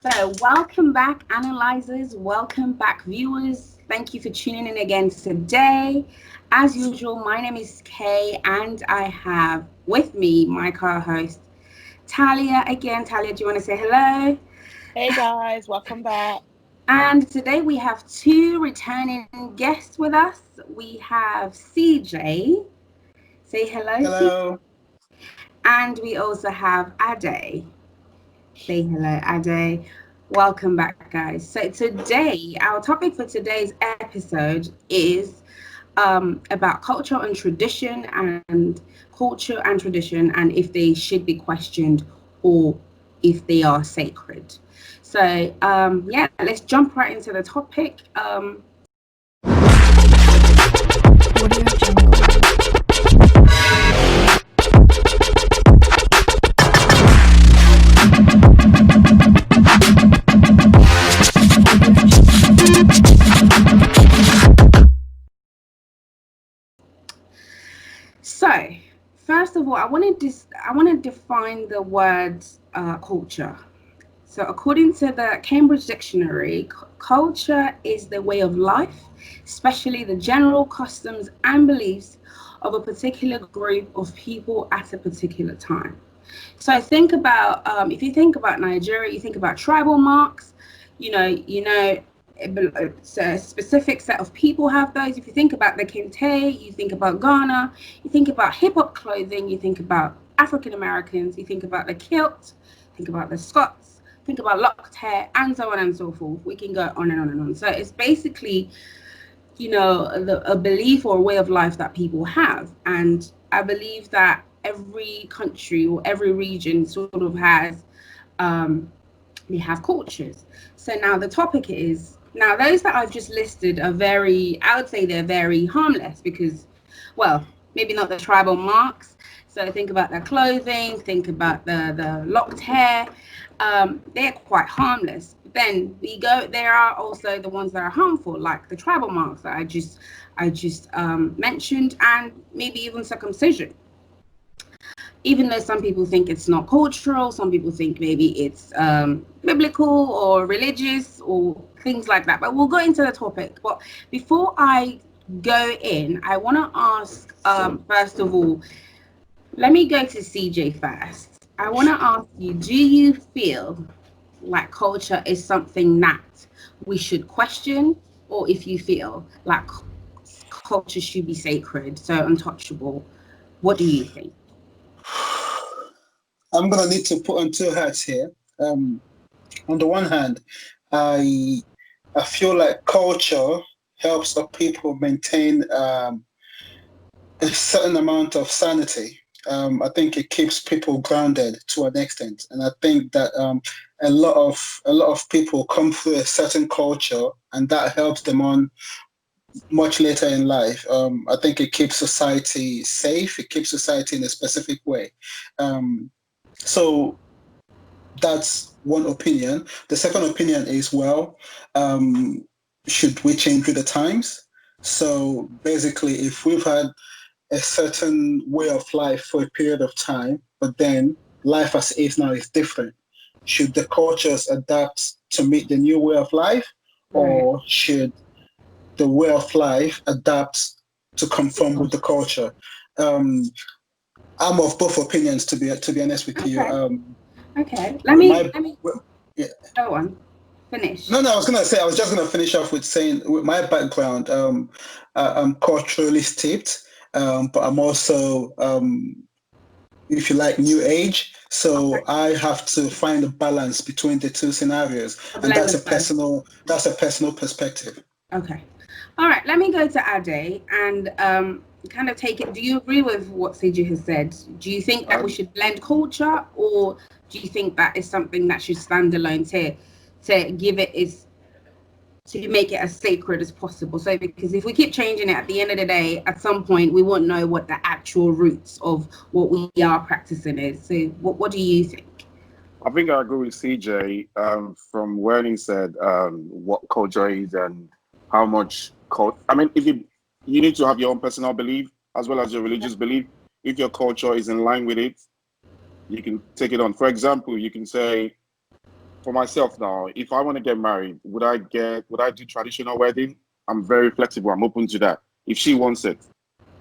So, welcome back, analyzers. Welcome back, viewers. Thank you for tuning in again today. As usual, my name is Kay, and I have with me my co host, Talia. Again, Talia, do you want to say hello? Hey guys, welcome back. And today we have two returning guests with us. We have CJ. Say hello, CJ. Hello. And we also have Ade. Say hello, Ade. Welcome back, guys. So today, our topic for today's episode is about culture and tradition, and if they should be questioned or if they are sacred. So yeah, let's jump right into the topic. So, first of all, I want to define the word culture. So, according to the Cambridge Dictionary, culture is the way of life, especially the general customs and beliefs of a particular group of people at a particular time. So, think about if you think about Nigeria, you think about tribal marks. It's a specific set of people have those. If you think about the kente, you think about Ghana, you think about hip hop clothing, you think about African Americans, you think about the kilt, think about the Scots, think about locked hair, and so on and so forth. We can go on and on and on. So it's basically, a belief or a way of life that people have. And I believe that every country or every region sort of has, they have cultures. So now the topic is, now those that I've just listed are I would say they're very harmless because, well, maybe not the tribal marks. So think about their clothing, think about the locked hair. They're quite harmless. But then there are also the ones that are harmful, like the tribal marks that I just mentioned, and maybe even circumcision. Even though some people think it's not cultural, some people think maybe it's biblical or religious or things like that. But we'll go into the topic. But before I go in, I want to ask, first of all, let me go to CJ first. I want to ask you, do you feel like culture is something that we should question, or if you feel like culture should be sacred, so untouchable? What do you think? I'm gonna need to put on two hats here. On the one hand, I I feel like culture helps a people maintain a certain amount of sanity. I think it keeps people grounded to an extent, and I think that a lot of people come through a certain culture, and that helps them on much later in life. I think it keeps society safe. It keeps society in a specific way. Um, so that's one opinion. The second opinion is, well, um, should we change with the times? So basically, if we've had a certain way of life for a period of time, but then life as it is now is different, should the cultures adapt to meet the new way of life, Right. or should the way of life adapt to conform with the culture? Um, I'm of both opinions, to be honest with you. Okay. Okay. Let With me my let me with, yeah. go on. Finish. No, I was just gonna finish off with saying, with my background, I'm culturally steeped, but I'm also, if you like, new age. Okay. So I have to find a balance between the two scenarios, A and blend of both. that's a personal perspective. Okay. All right. Let me go to Ade and kind of take it. Do you agree with what Seiji has said? Do you think that we Um, should blend culture, or do you think that is something that should stand alone to give it its to make it as sacred as possible? So because if we keep changing it, at the end of the day, at some point we won't know what the actual roots of what we are practicing is. So what do you think? I think I agree with CJ from when he said what culture is and how much cult. I mean, if you need to have your own personal belief as well as your religious belief. If your culture is in line with it, you can take it on. For example, you can say for myself now, if I want to get married, would I do traditional wedding? I'm very flexible. I'm open to that. If she wants it,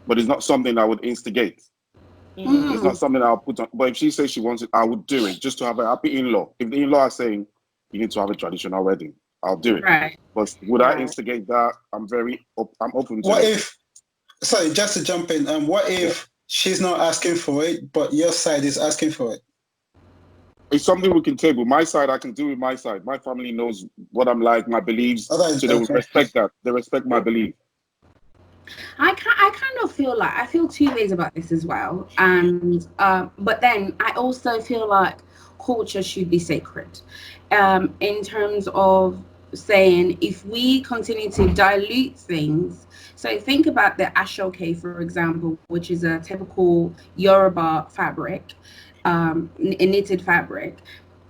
but it's not something I would instigate. It's not something I'll put on. But if she says she wants it, I would do it just to have a happy in-law. If the in-law are saying you need to have a traditional wedding, I'll do it. Right. But would I instigate that? I'm open to What it. if, sorry, just to jump in, what if she's not asking for it, but your side is asking for it? It's something we can table. My side, I can do with my side. My family knows what I'm like, my beliefs, so they will respect that. They respect my belief. I kind of feel like I feel two ways about this as well, and but then I also feel like culture should be sacred, in terms of saying if we continue to dilute things. So think about the ashoke, for example, which is a typical Yoruba fabric, a knitted fabric.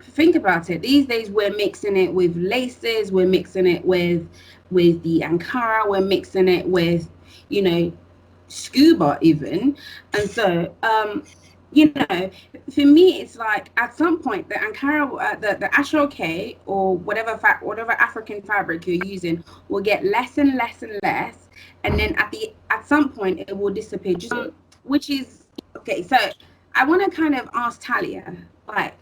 Think about it. These days we're mixing it with laces, we're mixing it with the Ankara, we're mixing it with, you know, scuba even. And so you know, for me it's like at some point the Ankara, the ashoke or whatever African fabric you're using will get less and less and less, and then at some point it will disappear, just which is okay. So I want to kind of ask Talia, like,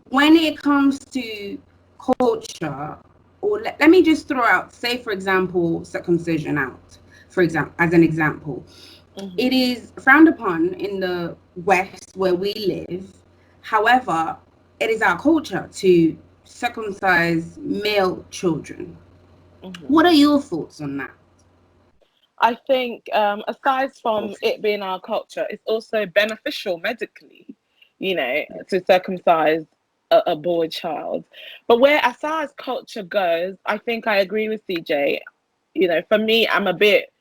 when it comes to culture, or let me just throw out, say for example, circumcision out, for example, as an example. It is frowned upon in the West where we live. However, it is our culture to circumcise male children. What are your thoughts on that? I think aside from it being our culture, it's also beneficial medically, you know, to circumcise a boy child. But where as far as culture goes, I think I agree with CJ. You know, for me, I'm a bit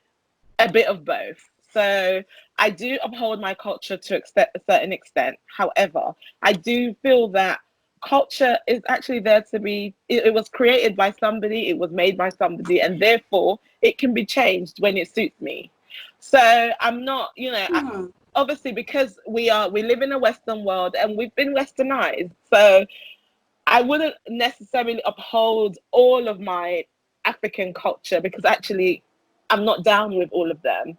of both. So I do uphold my culture to a certain extent. However, I do feel that culture is actually there to be, it was created by somebody, it was made by somebody, and therefore it can be changed when it suits me. So I'm not, you know, obviously because we live in a Western world and we've been westernized. So I wouldn't necessarily uphold all of my African culture because actually I'm not down with all of them.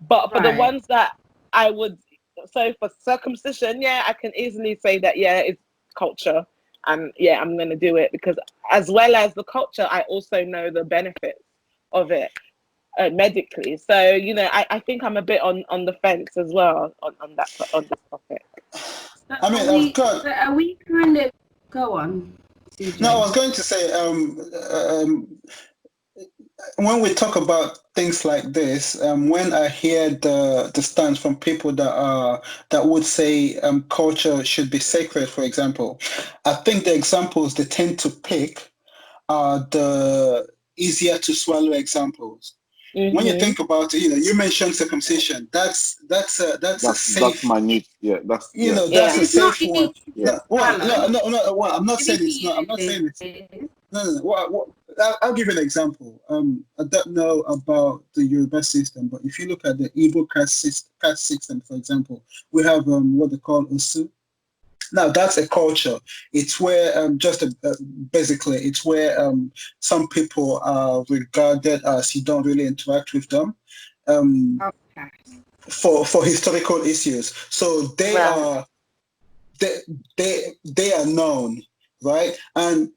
But for the ones that I would, so for circumcision, yeah, I can easily say that, yeah, it's culture. And yeah, I'm going to do it because as well as the culture, I also know the benefits of it medically. So, you know, I think I'm a bit on the fence as well on this topic. I mean, are we kind of, go on, CJ. No, I was going to say, when we talk about things like this, when I hear the stance from people that would say culture should be sacred, for example, I think the examples they tend to pick are the easier to swallow examples. When you think about it, you know, you mentioned circumcision. That's a safe. That's minute. Yeah, that's that's a safe one. Yeah. No. I'm not saying it's not. I'm not saying it's. No. I'll give you an example. I don't know about the Yoruba system, but if you look at the Igbo caste system, for example, we have what they call Osu. Now that's a culture. It's where basically it's where some people are regarded as you don't really interact with them for historical issues. So they are they are known, right? And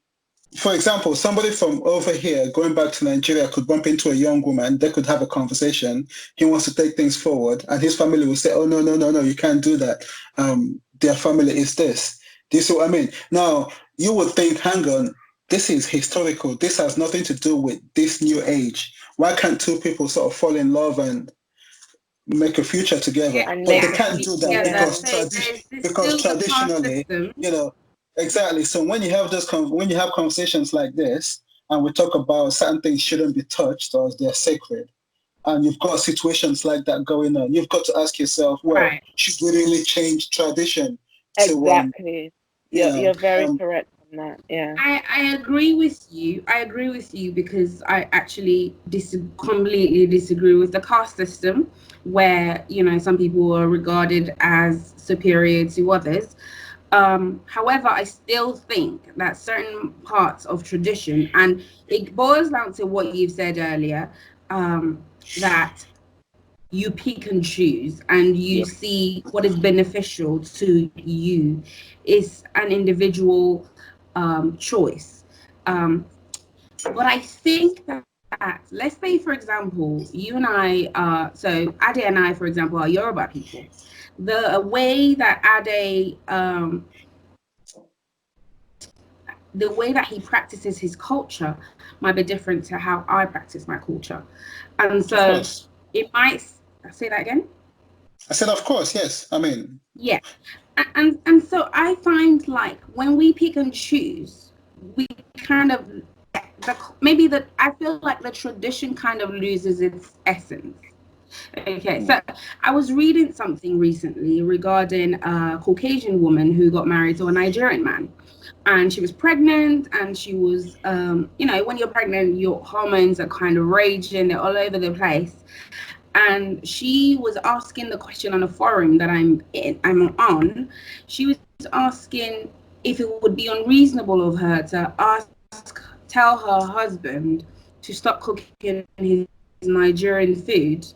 for example, somebody from over here going back to Nigeria could bump into a young woman. They could have a conversation. He wants to take things forward, and his family will say, "Oh no, you can't do that. Their family is this. This is what I mean." Now you would think, "Hang on, this is historical. This has nothing to do with this new age. Why can't two people sort of fall in love and make a future together?" Yeah, but they can't do that because traditionally, you know. Exactly. So when you have when you have conversations like this, and we talk about certain things shouldn't be touched or they're sacred, and you've got situations like that going on, you've got to ask yourself, well, should we really change tradition? Exactly. You're very correct on that. Yeah. I agree with you. I agree with you because I actually completely disagree with the caste system, where, you know, some people are regarded as superior to others. However, I still think that certain parts of tradition, and it boils down to what you've said earlier, that you pick and choose and you Yep. see what is beneficial to you. Is an individual choice. But I think that, let's say, for example, you and I so Ade and I, for example, are Yoruba people. The way that Ade the way that he practices his culture might be different to how I practice my culture. And Of so course. it might, say that again? I said, of course, yes. I mean, Yeah. And so I find like when we pick and choose, we kind of, maybe that I feel like the tradition kind of loses its essence. Okay, so I was reading something recently regarding a Caucasian woman who got married to a Nigerian man. And she was pregnant, and she was, when you're pregnant, your hormones are kind of raging, they're all over the place. And she was asking the question on a forum that I'm on. She was asking if it would be unreasonable of her to tell her husband to stop cooking his Nigerian food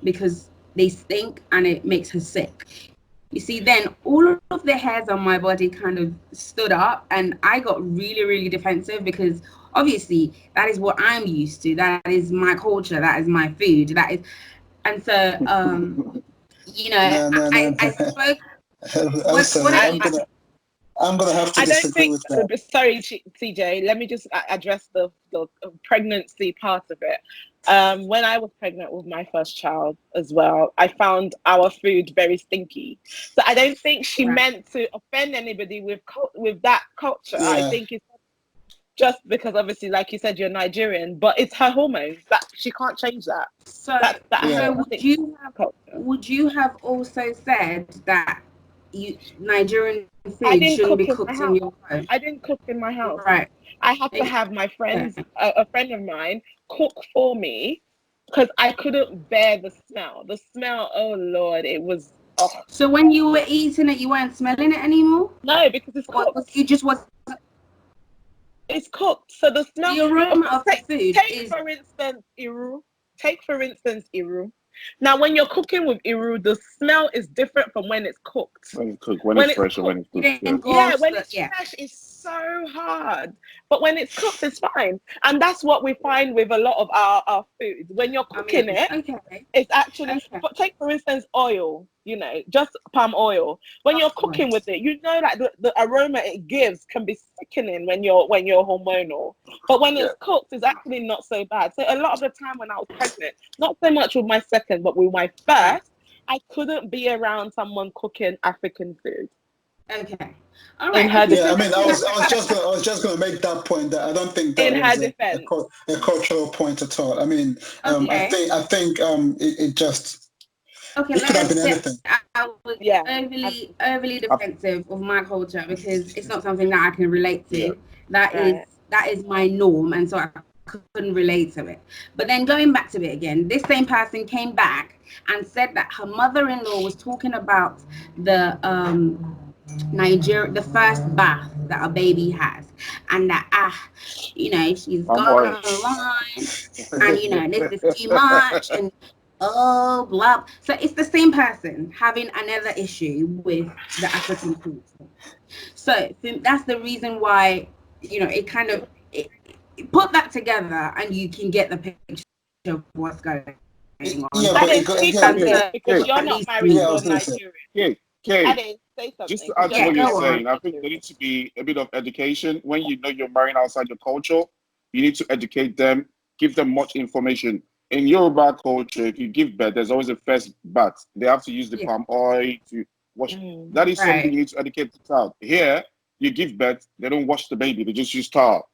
because they stink and it makes her sick. You see, then all of the hairs on my body kind of stood up, and I got really, really defensive because obviously that is what I'm used to. That is my culture. That is my food. That is, and so no. I spoke. I'm What sorry. I, I'm gonna have to I don't disagree think. with that. Sorry, CJ. Let me just address the pregnancy part of it. When I was pregnant with my first child as well, I found our food very stinky. So I don't think she meant to offend anybody with that culture. Yeah. I think it's just because obviously, like you said, you're Nigerian, but it's her hormones that she can't change that. so Yeah. would you have also said that Nigerian I food didn't shouldn't cook be in my cooked in house. your home? I didn't cook in my house. Right. I had to have my friends, a friend of mine, cook for me because I couldn't bear the smell. The smell, oh Lord, it was. Oh. So when you were eating it, you weren't smelling it anymore? No, because it's cooked. You just was. It's cooked, so the smell. The aroma of the food take for instance, Iru. Take for instance, Iru. Now, when you're cooking with Iru, the smell is different from when it's cooked. When it's cooked, when it's fresh, or when it's cooked. Yeah, when it's fresh, it's so hard. But when it's cooked, it's fine. And that's what we find with a lot of our foods. When you're cooking it's actually, but take for instance, oil, just palm oil. When you're cooking with it, like the aroma it gives can be sickening when you're hormonal. But when it's cooked, it's actually not so bad. So a lot of the time when I was pregnant, not so much with my second, but with my first, I couldn't be around someone cooking African food. Okay. All right. Yeah, I mean, I was just gonna make that point that I don't think that was a cultural point at all. I mean, I think it just it could have been anything. I was overly defensive of my culture because it's not something that I can relate to. Yeah. That is my norm, and so I couldn't relate to it. But then going back to it again, this same person came back and said that her mother-in-law was talking about the the first bath that a baby has, and that she's gone online, and this is too much, and blah. So it's the same person having another issue with the African culture. So that's the reason why it kind of put that together, and you can get the picture of what's going on. Yeah, because you're not married to a Nigerian. Okay. Just to add to what you're saying, I think there needs to be a bit of education. When you know you're marrying outside your culture, you need to educate them, give them much information. In Yoruba culture, if you give birth, there's always a first bath. They have to use the palm oil to wash. That is something you need to educate the child. Here, you give birth, they don't wash the baby, they just use towel.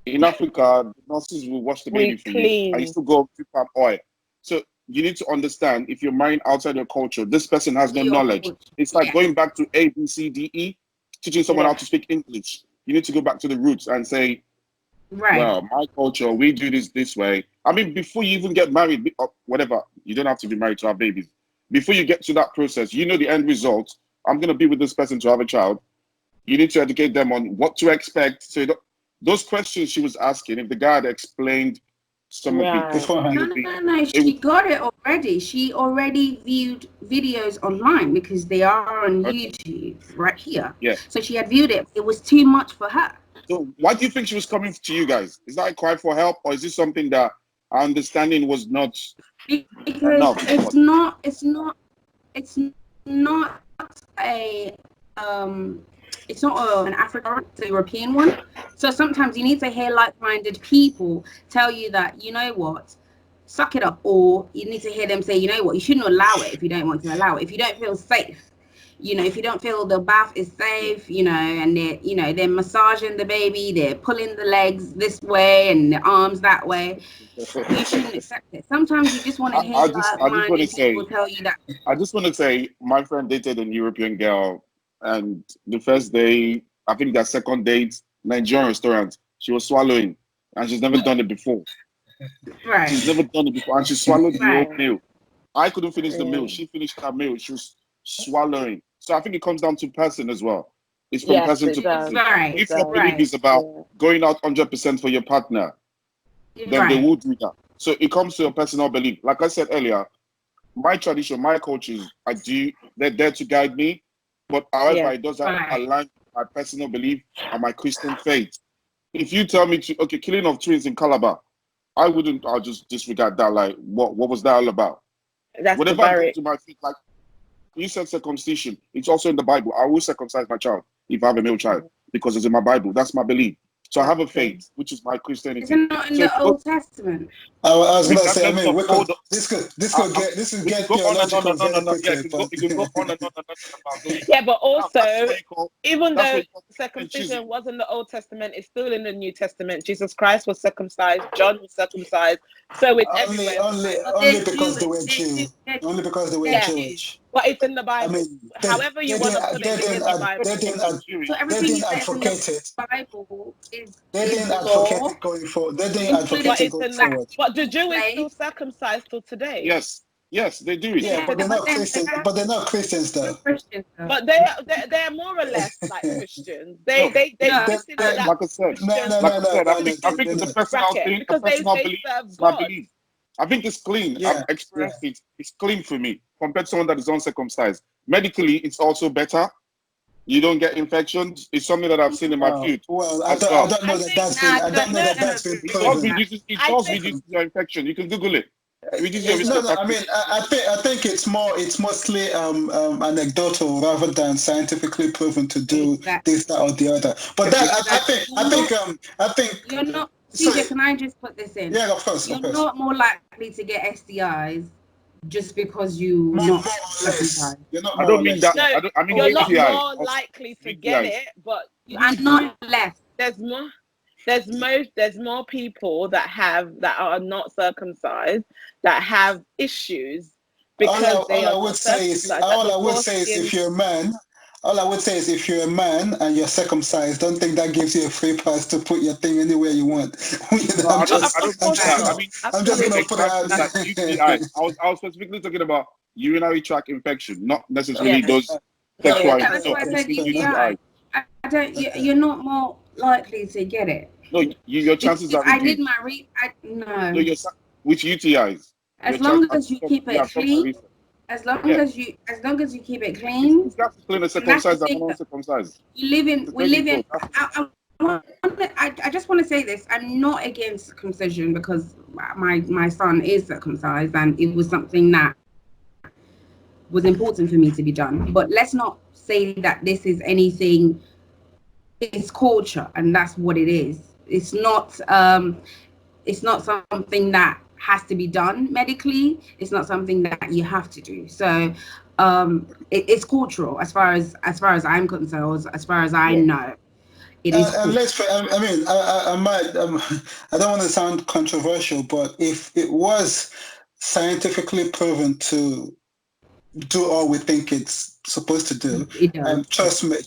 In Africa, the nurses will wash the baby for you, and you still go to palm oil. So you need to understand, if you're marrying outside your culture, this person has no knowledge. It's like going back to A, B, C, D, E, teaching someone how to speak English. You need to go back to the roots and say, well, my culture, we do this way. I mean, before you even get married, or whatever, you don't have to be married to have babies. Before you get to that process, the end result, I'm going to be with this person to have a child, you need to educate them on what to expect. So those questions she was asking, if the guy had explained some of it beforehand. No. She got it already. She already viewed videos online because they are on YouTube right here. Yeah. So she had viewed it. It was too much for her. So why do you think she was coming to you guys? Is that a cry for help, or is this something that our understanding was not Because enough? it's not a it's not an African, it's a European one. So sometimes you need to hear like-minded people tell you that, you know what, suck it up, or you need to hear them say, you know what, you shouldn't allow it if you don't want to allow it. If you don't feel safe, if you don't feel the bath is safe, and they're massaging the baby, they're pulling the legs this way and the arms that way, you shouldn't accept it. Sometimes you just want to hear like-minded people tell you that. I just want to say, my friend dated a European girl, and the first day, I think their second date, Nigerian restaurant, she was swallowing, and she's never done it before. Right. She's never done it before, and she swallowed the whole meal. I couldn't finish the meal. She finished her meal. She was swallowing. So I think it comes down to person as well. It's from person to person. Right. If your belief is about going out 100% for your partner, then they will do that. So it comes to your personal belief. Like I said earlier, my tradition, my cultures, they're there to guide me. But however, it does align with my personal belief and my Christian faith. If you tell me killing of twins in Calabar, I'll just disregard that. Like, what was that all about? That's whatever I go to my feet, like you said, circumcision, it's also in the Bible. I will circumcise my child if I have a male child because it's in my Bible. That's my belief. So I have a faith, which is my Christianity. Is it not in the Old Testament? I was going to say, this could get theological very quickly. Yeah, but also, even though circumcision was in the Old Testament, it's still in the New Testament. Jesus Christ was circumcised, John was circumcised, so it's everywhere. Only because they were Jews. Only because they were Jewish. But it's in the Bible. However you want to put it, it's in the Bible. So everything that's in the Bible is advocate it going forward. They didn't advocate it going forward. But the Jewish still circumcised till today. Yes, they do it. Yeah, but they're not Christians. But they're not Christians, though. But they're more or less like Christians. They consider that. Like I said, I think it's a personal thing. A personal belief. My belief. I think it's clean. I've experienced it. It's clean for me compared to someone that is uncircumcised. Medically, it's also better. You don't get infections. It's something that I've seen in my field. Well, I don't know that that's been proven. It does reduce your infection. You can Google it. I mean, I think it's mostly anecdotal rather than scientifically proven to do this, that, or the other. But I think you're not. CJ, can I just put this in? Yeah, of course. You're not more likely to get STIs just because you're not circumcised. I don't mean that. No, I mean you're not UTI. more likely to get it, but I'm not less. There's more people that are not circumcised that have issues because all I would say is if you're a man. All I would say is if you're a man and you're circumcised, don't think that gives you a free pass to put your thing anywhere you want. I'm just going to put it out there. I was specifically talking about urinary tract infection, not necessarily those sexual That's why I said UTI. You're not more likely to get it. No, your chances are. I did my no. With UTIs. As long as you keep it clean. As long as you keep it clean. You have to clean a circumcised and uncircumcised. We live in. I just want to say this. I'm not against circumcision because my son is circumcised and it was something that was important for me to be done. But let's not say that this is anything. It's culture and that's what it is. It's not something that has to be done medically. It's not something that you have to do. So it's cultural as far as I'm concerned, as far as I know. It is. I don't want to sound controversial, but if it was scientifically proven to do all we think it's supposed to do, trust me,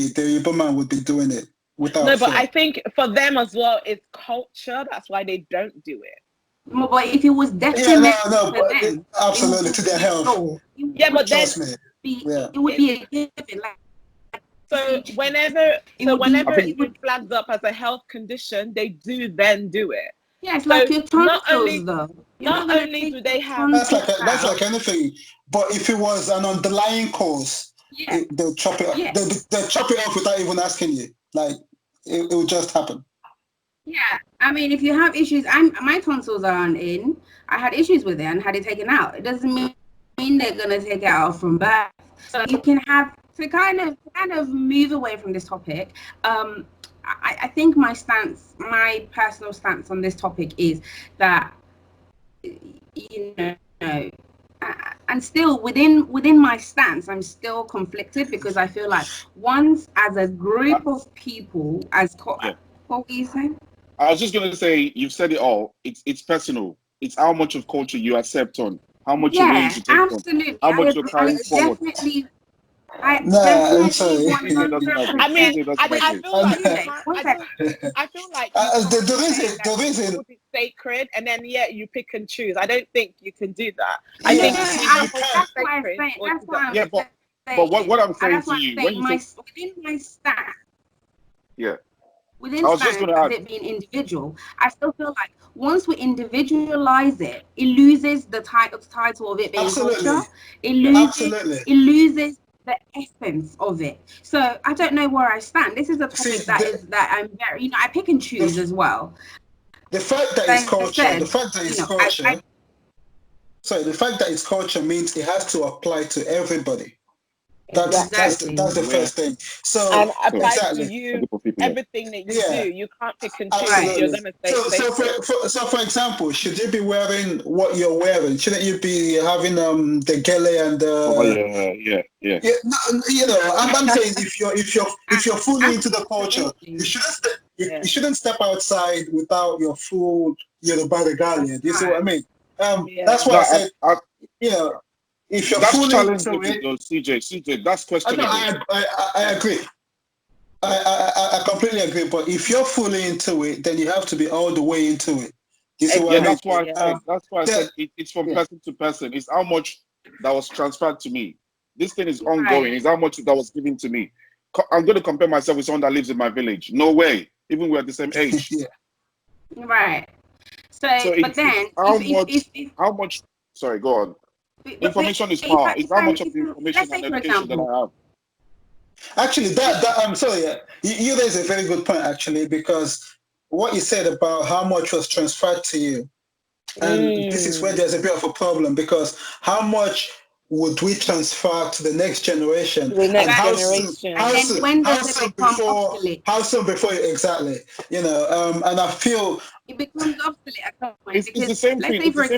the Igbo man would be doing it without. No, but I think for them as well, it's culture. That's why they don't do it. But if it was detrimental absolutely to their health. Yeah, but then be Yeah. it would be a given. Like, So whenever It would be- whenever it it would- flags up as a health condition, they do then do it. yeah, it's So like your not tonsils only though. You're not gonna only take do they your have- tonsils That's out. like anything. But if it was an underlying cause, Yeah. they'll chop it. Yeah. They'll chop it off without even asking you. Like it will just happen. Yeah, I mean, if you have issues, my tonsils aren't in. I had issues with it and had it taken out. It doesn't mean they're gonna take it out from birth. So you can have to kind of move away from this topic. I think my personal stance on this topic is that, you know, and still within my stance, I'm still conflicted because I feel like once as a group of people, what were you saying? I was just going to say, you've said it all. It's personal. It's how much of culture you accept on, how much you're willing to take absolutely. on, how much you're carrying forward. I I'm sorry. definitely, I mean, That's I my feel like Okay. I feel like you can't The say reason- that the reason- food is sacred, and then you pick and choose. I don't think you can do that. Yeah, I think that's why I'm saying. That's why I'm Yeah, saying. but what I'm saying that's to why you, I'm when saying you say, within my stance. yeah, Within I was just stance, going to as add, it being individual, I still feel like once we individualize it, it loses the title of it being Absolutely. culture. Absolutely. It loses the essence of it. So I don't know where I stand. This is a topic that I'm very, I pick and choose as well. The fact that it's culture, the fact that it's culture. The fact that it's culture means it has to apply to everybody. That's the first thing. So and apply exactly. to you everything that you do. You can't pick and choose. Absolutely. You're gonna say so for example, should you be wearing what you're wearing? Shouldn't you be having the gele and yeah. I'm saying if you're fully into the culture, you shouldn't step outside without your full Yoruba regalia. Do you see what I mean? That's why I said if you're that's fully into challenging, it, though, CJ, that's questionable. I agree. I completely agree. But if you're fully into it, then you have to be all the way into it. You see what I mean? That's why I said it's from person to person. It's how much that was transferred to me. This thing is ongoing. It's how much that was given to me. I'm going to compare myself with someone that lives in my village. No way. Even we're at the same age. Right. So but then how much? Sorry, go on. Information is power. It's how much of the information and education that I have. Actually, I'm sorry. You raise a very good point, actually, because what you said about how much was transferred to you, and this is where there's a bit of a problem, because how much would we transfer to the next generation? How soon before exactly? And I feel it becomes obsolete at some point. It's the same thing. It's the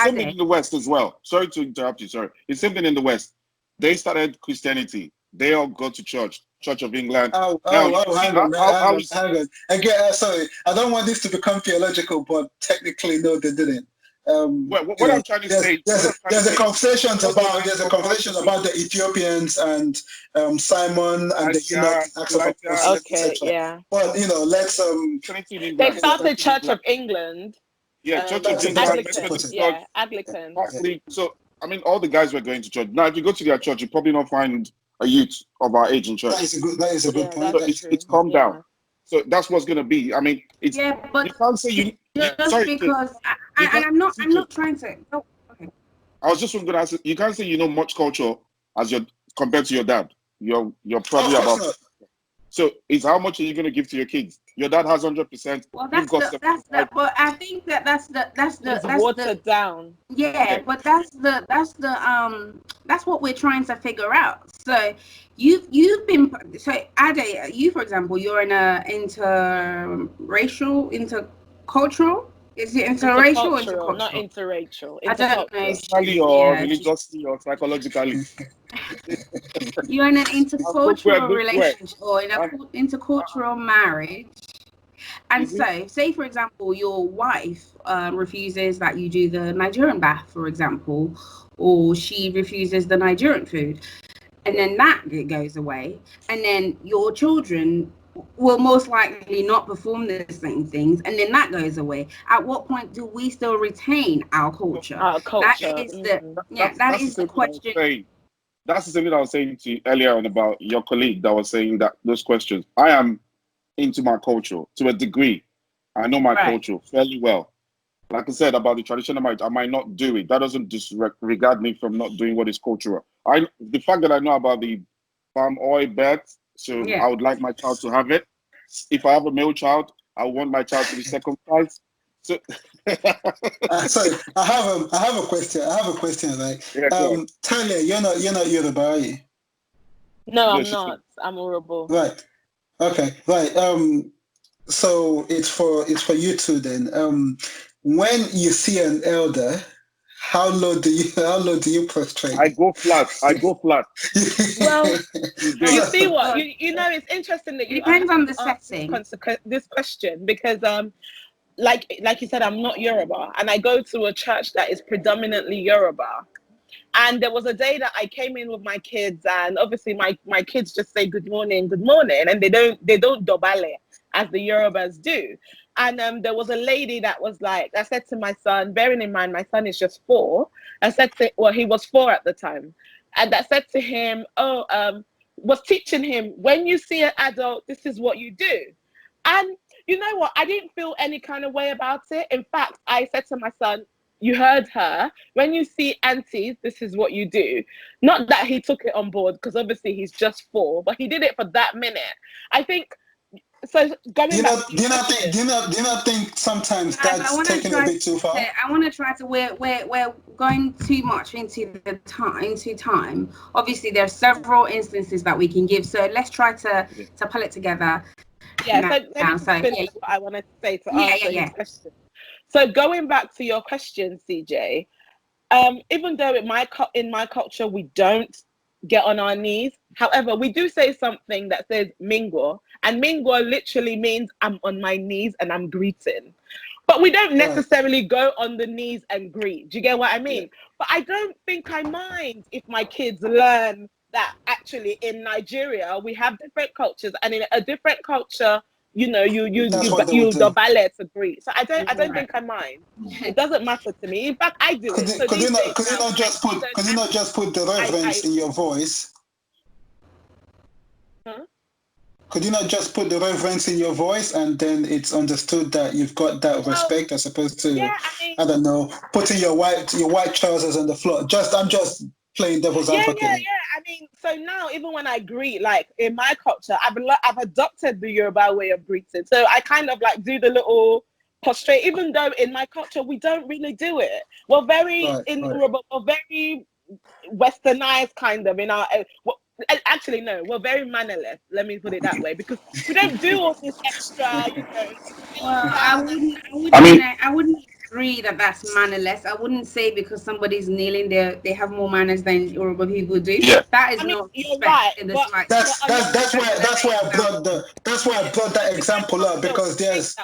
same thing in the West as well. Sorry to interrupt you. Sorry. It's the same thing in the West. They started Christianity. They all go to church of England. Hang on. Again, sorry. I don't want this to become theological, but technically, no, they didn't. What I'm trying to say, there's a conversation about the Ethiopians and Simon and the Acts of Apostles, etc. But let's they started Church of England. Yeah, Church of England. Anglican. So I mean, all the guys were going to church. Now, if you go to their church, you probably not find a youth of our age in church. That is a good point. So it's calmed down. So that's what's going to be. I mean, it's but you can't say you. Sorry, because I'm not trying to. Oh, okay. I was just going to ask. You can't say you know much culture as compared to your dad. You're probably about. So it's how much are you going to give to your kids? Your dad has 100%. Well, but I think that's watered down. Yeah, but that's what we're trying to figure out. So you've been Ade, you for example, you're in a intercultural. Is it interracial or intercultural? Not interracial. I don't know. Socially or religiously or psychologically. You're in an intercultural relationship or in an intercultural marriage. And so, say for example, your wife refuses that you do the Nigerian bath, for example, or she refuses the Nigerian food, and then that goes away, and then your children will most likely not perform the same things, and then that goes away. At what point do we still retain our culture? Our culture. That is the question. that's the same thing I was saying to you earlier on about your colleague that was saying that those questions. I am into my culture to a degree. I know my culture fairly well. Like I said about the traditional marriage, I might not do it. That doesn't disregard me from not doing what is cultural. The fact that I know about the palm oil birth, so I would like my child to have it. If I have a male child, I want my child to be circumcised. So, sorry, I have a question. Like, Talia, you're not Yoruba, are you? No, I'm not. I'm horrible. Right. Okay. Right. So it's for you two then. When you see an elder, how low do you prostrate? I go flat. Well, you see what you know. It's interesting that you depends on the setting. This question because like you said, I'm not Yoruba, and I go to a church that is predominantly Yoruba. And there was a day that I came in with my kids, and obviously my kids just say good morning, and they don't dobale as the Yorubas do. And there was a lady that was like, I said to my son, bearing in mind my son is just 4, he was 4 at the time, and I said to him, was teaching him, when you see an adult, this is what you do. And you know what? I didn't feel any kind of way about it. In fact, I said to my son, you heard her. When you see aunties, this is what you do. Not that he took it on board, because obviously he's just 4, but he did it for that minute. I think so. Do you not think sometimes that's taking a bit too far? I want to try to. We're going too much into time. Obviously, there are several instances that we can give. So let's try to pull it together. Yeah. So let me finish what I want to say to answer your question. So going back to your question, CJ, even though in my culture we don't get on our knees, however, we do say something that says mingo, and mingo literally means I'm on my knees and I'm greeting. But we don't necessarily go on the knees and greet. Do you get what I mean? Yeah. But I don't think I mind if my kids learn that actually in Nigeria we have different cultures, and in a different culture, you the ballet to greet. So I don't think I mind. It doesn't matter to me. In fact, I do it. So could you not just put the reverence in your voice? Huh? Could you not just put the reverence in your voice, and then it's understood that you've got that respect, as opposed to I don't know, putting your white trousers on the floor. I'm just playing devil's advocate. Yeah. I mean, so now even when I greet, like in my culture, I've adopted the Yoruba way of greeting. So I kind of like do the little prostrate, even though in my culture we don't really do it. We're very Yoruba, we're very westernized kind of in our. Actually, no, we're very mannerless. Let me put it that way, because we don't do all this extra. Well, I wouldn't agree that that's mannerless. I wouldn't say because somebody's kneeling they have more manners than Yoruba people do. Yeah. That is not respect in the slightest. That's why I brought that example up, because there's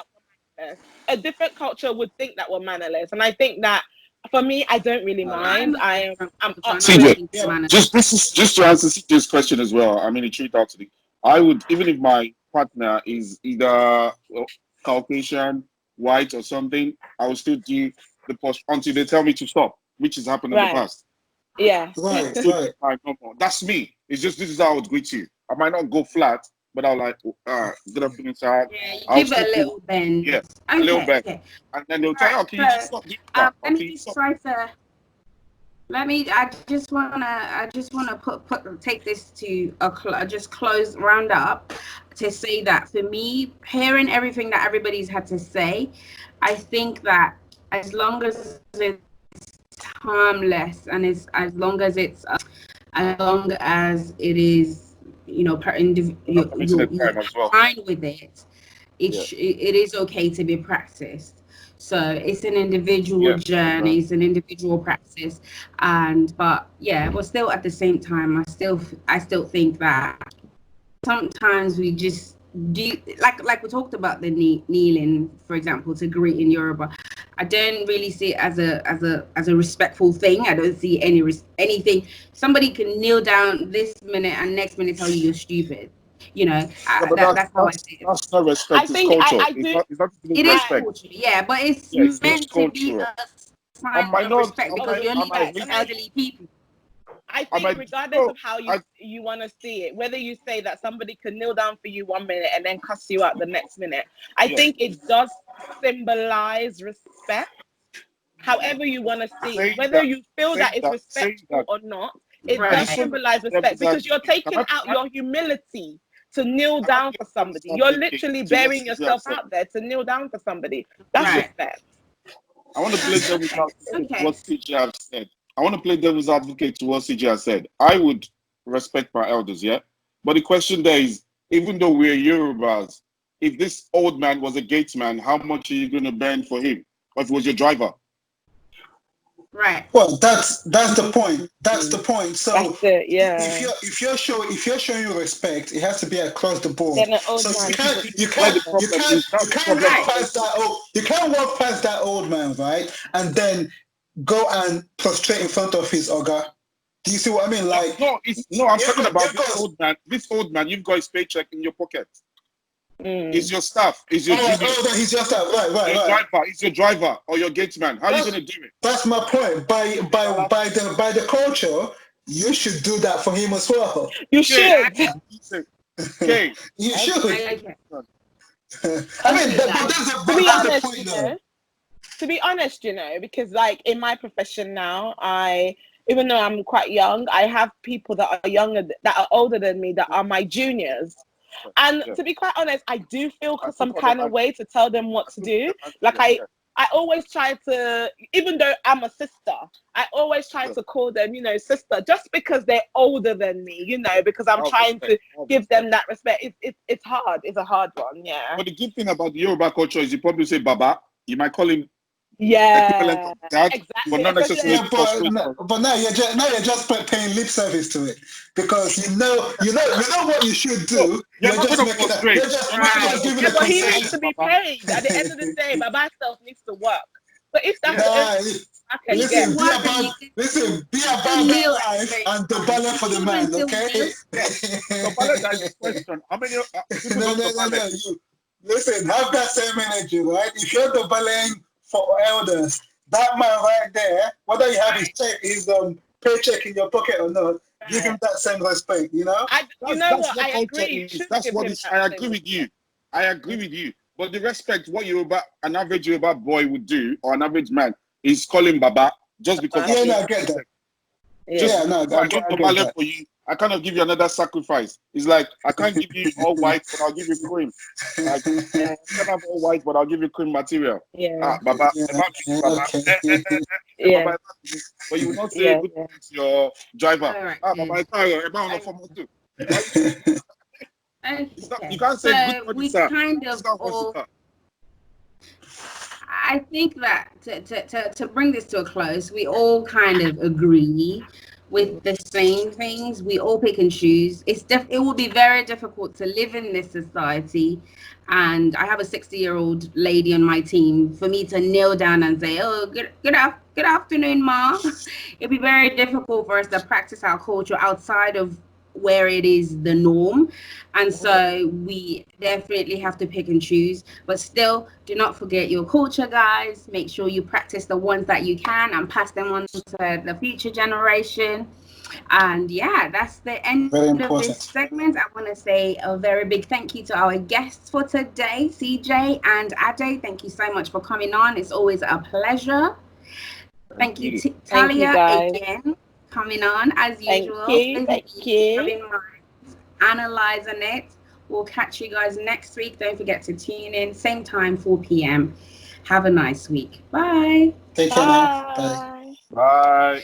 a different culture would think that we're mannerless, and I think that for me, I don't really mind. I'm CJ, just to answer CJ's question as well. I mean, it treat out to I would, even if my partner is either Caucasian, white, or something, I will still do the post until they tell me to stop, which has happened in the past. Yeah. Right. That's me. It's just, this is how I would greet you. I might not go flat, but I'll like, good afternoon, sir. Yeah, you give it a little bend. Yeah, a little bend. Okay. And then they'll tell you, can you just stop doing that? I just wanna take this to just close round up to say that for me, hearing everything that everybody's had to say, I think that as long as it's harmless and as long as it is, you're fine with it, it is okay to be practiced. So it's an individual journey, it's an individual practice, but we're still at the same time. I still think that sometimes we just do, like we talked about the kneeling, for example, to greet in Yoruba. I don't really see it as a respectful thing. I don't see anything. Somebody can kneel down this minute and next minute tell you you're stupid. That's how I see it. That's not respect. I think culture. I do. It is culture, but it's meant to be a sign of respect, because you're leading elderly people. I I think might, regardless of how I, you want to see it, whether you say that somebody can kneel down for you 1 minute and then cuss you out the next minute, I yeah, think it does symbolize respect. However you want to see it, saying whether that, you feel that it's saying respectful that. or not, it I does just Right. want to symbolize play respect devil's because you're advocate. taking out your humility to kneel Can I down play for devil's somebody. You're advocate literally to what burying CJ have yourself said? out there to kneel down for somebody. That's Right. respect. I want to play devil's Okay. advocate to Okay. what CJ have said. I want to play devil's advocate to what CJ has said. I would respect my elders, yeah? But the question there is, even though we're Yorubas, if this old man was a gatesman, how much are you going to bend for him? Or if it was your driver? Right. Well, that's the point. That's the point. That's So it. Yeah. if you're showing your respect, it has to be across the board. Then an old So man. Where the problem is, that's you the can't problem. walk past that old man, right? And then go and prostrate in front of his ogre. Do you see what I mean? Like, No, I'm talking about you've got, this old man. This old man, you've got his paycheck in your pocket. Mm. It's your staff, it's your junior, that he's just right. your driver, it's your driver or your gatesman. How are you going to do it? That's my point. By the culture, you should do that for him as well. You Okay, should. okay. You should. Okay. I mean, Okay, but guys. that's To be the honest, point, though. because like in my profession now, even though I'm quite young, I have people that are younger, that are older than me, that are my juniors. And Yeah. to be quite honest, I do feel I some took kind of advantage. way to tell them what to do. Like I always try to, even though I'm a sister, I always try to call them, sister, just because they're older than me, because I'm trying to give them that respect. It's hard. It's a hard one, yeah. But the good thing about the Yoruba culture is you probably say Baba. You might call him equivalent Yeah, of dad, exactly. but not necessarily Yeah, but now you're just paying lip service to it because you know what you should No, do. you're not Just going to making that. frustrate. You're Right. just giving Yeah, a but he needs concession. to be paid. At the end of the day, Baba self needs to work. So if that's the Nah, only I can You get, can work and you can be still about kneel that at the life same and the time. balance for the Children man, still okay? kneel. So, Bala, there's a question. How many people No, don't no, no, Bala? no. You listen, have that same energy, right? If you're the balance for elders, that man right there, whether you have his paycheck in your pocket or not, give him that same respect, you know That's what? what I culture agree. is. Should That's give what him is. that I same agree with respect. you. I agree with you. But the respect, what an average Yoruba boy would do, or an average man, is calling Baba just because Yeah, that's no, what I get that. just Yeah, no, because I don't I get Baba that. for you, I cannot give you another sacrifice. It's like I can't give you all white, but I'll give you cream. Like I can't have all white, but I'll give you cream material. Yeah. Baba, Yeah, Baba. okay. Yeah. Baba, but you will not say Yeah. good morning to your driver. All right. Baba, it's not your on the phone too. You can't say good So morning, we sir. kind of all. I think that to bring this to a close, we all kind of agree with the same things. We all pick and choose. It will be very difficult to live in this society. And I have a 60-year-old lady on my team. For me to kneel down and say, "Oh, good afternoon, ma," it'd be very difficult for us to practice our culture outside of where it is the norm. And so we definitely have to pick and choose, but still do not forget your culture, guys. Make sure you practice the ones that you can and pass them on to the future generation. And yeah, that's the end of this segment. I want to say a very big thank you to our guests for today, CJ and Ade. Thank you so much for coming on. It's always a pleasure. Thank you, Talia, again, coming on as usual. Thank you. Having minds, analyzing it. We'll catch you guys next week. Don't forget to tune in, same time, 4 p.m. Have a nice week. Bye. Take care now. Bye. Bye.